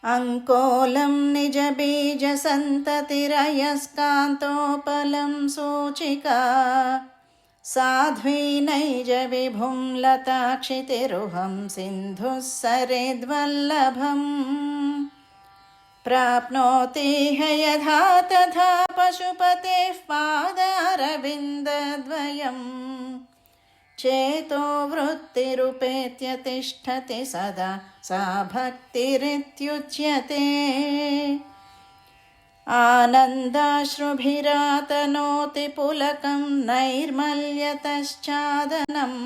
अङ्कोलं निजबीजसन्ततिरयस्कान्तोपलं सूचिका साध्वीनैज विभुं लताक्षितिरुहं सिन्धुः सरेद्वल्लभम् प्राप्नोति यथा तथा पशुपतेः पादारविन्दद्वयम् चेतो वृत्तिरुपेत्य तिष्ठति सदा सा भक्तिरित्युच्यते आनन्दाश्रुभिरातनोति पुलकं नैर्मल्यतश्चादनम्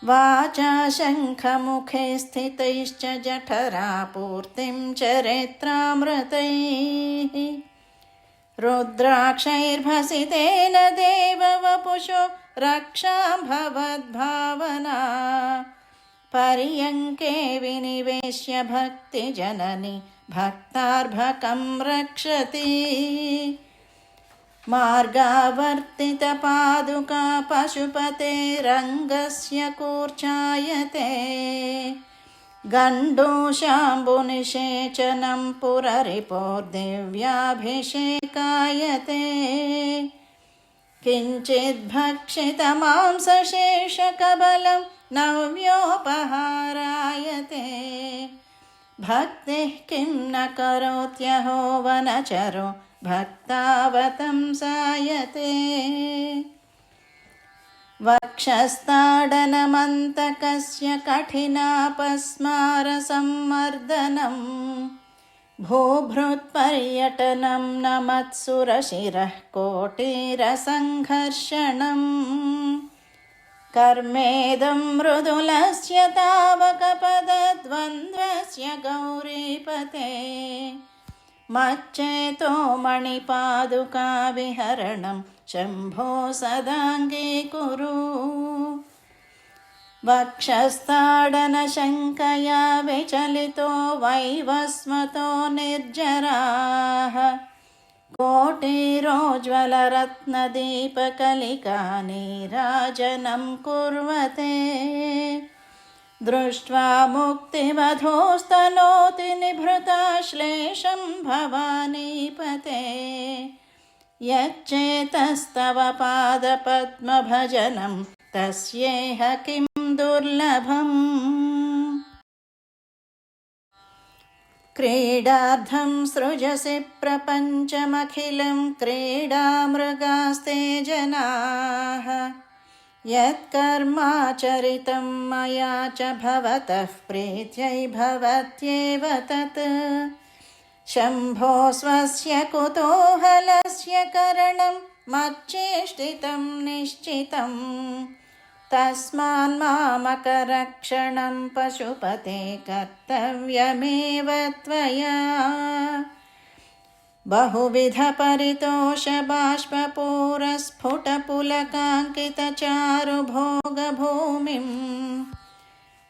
वाचा शङ्खमुखे स्थितैश्च जठरापूर्तिं चरित्रामृतैः रुद्राक्षैर्भसितेन देववपुषो रक्षां भवद्भावना पर्यङ्के विनिवेश्य भक्तिजननी भक्तार्भकं रक्षति मार्गावर्तितपादुका पशुपतेरङ्गस्य कूर्चायते गण्डूशाम्बुनिषेचनं पुररिपोर्दिव्याभिषेकायते किञ्चिद्भक्षितमांसशेषकबलं नव्योपहारायते भक्तिः किं न करोत्यहो वनचरो भक्तावतंसायते वक्षस्ताडनमन्तकस्य कठिनापस्मारसम्मर्दनम् भूभृत्पर्यटनं न मत्सुरशिरः कोटिरसङ्घर्षणम् कर्मेदं मृदुलस्य तावकपदद्वन्द्वस्य गौरीपते मच्चेतो मणिपादुका विहरणं शम्भो सदाङ्गीकुरु वक्षस्ताडनशङ्कया विचलितो वैवस्वतो निर्जराः कोटिरोज्ज्वलरत्नदीपकलिका नीराजनं कुर्वते दृष्ट्वा मुक्तिवधूस्तनोति निभृताश्लेषं भवानीपते यच्चेतस्तव पादपद्मभजनं तस्येह किं दुर्लभम् क्रीडार्थं सृजसि प्रपञ्चमखिलं क्रीडामृगास्ते जनाः यत्कर्माचरितं मया च भवतः प्रीत्यै भवत्येव तत् शम्भो स्वस्य कुतूहलस्य करणं मच्चेष्टितं निश्चितम् तस्मान्मामकरक्षणं पशुपते कर्तव्यमेव त्वया बहुविधपरितोषबाष्पपूरस्फुटपुलकाङ्कितचारुभोगभूमिं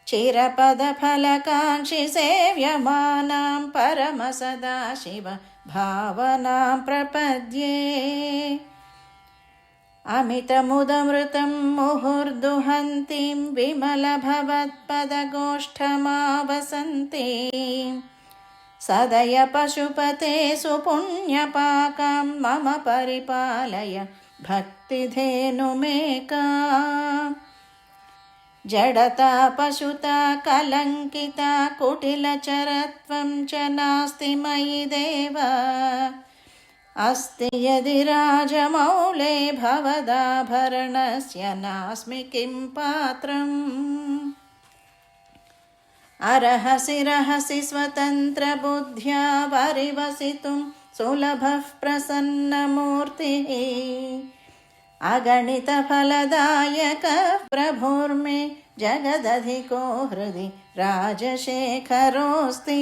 चिरपदफलकाङ्क्षि सेव्यमानां परमसदाशिव भावनां प्रपद्ये अमितमुदमृतं मुहुर्दुहन्तीं विमलभवत्पदगोष्ठमावसन्तीं सदय पशुपते सुपुण्यपाकां मम परिपालय भक्तिधेनुमेका जडता पशुता कलङ्किता कुटिलचरत्वं च नास्ति मयि देव अस्ति यदि राजमौले भवदाभरणस्य नास्मि किं पात्रम् अर्हसि रहसि स्वतन्त्रबुद्ध्या परिवसितुं सुलभः प्रसन्नमूर्तिः अगणितफलदायकः प्रभुर्मे जगदधिको हृदि राजशेखरोऽस्ति।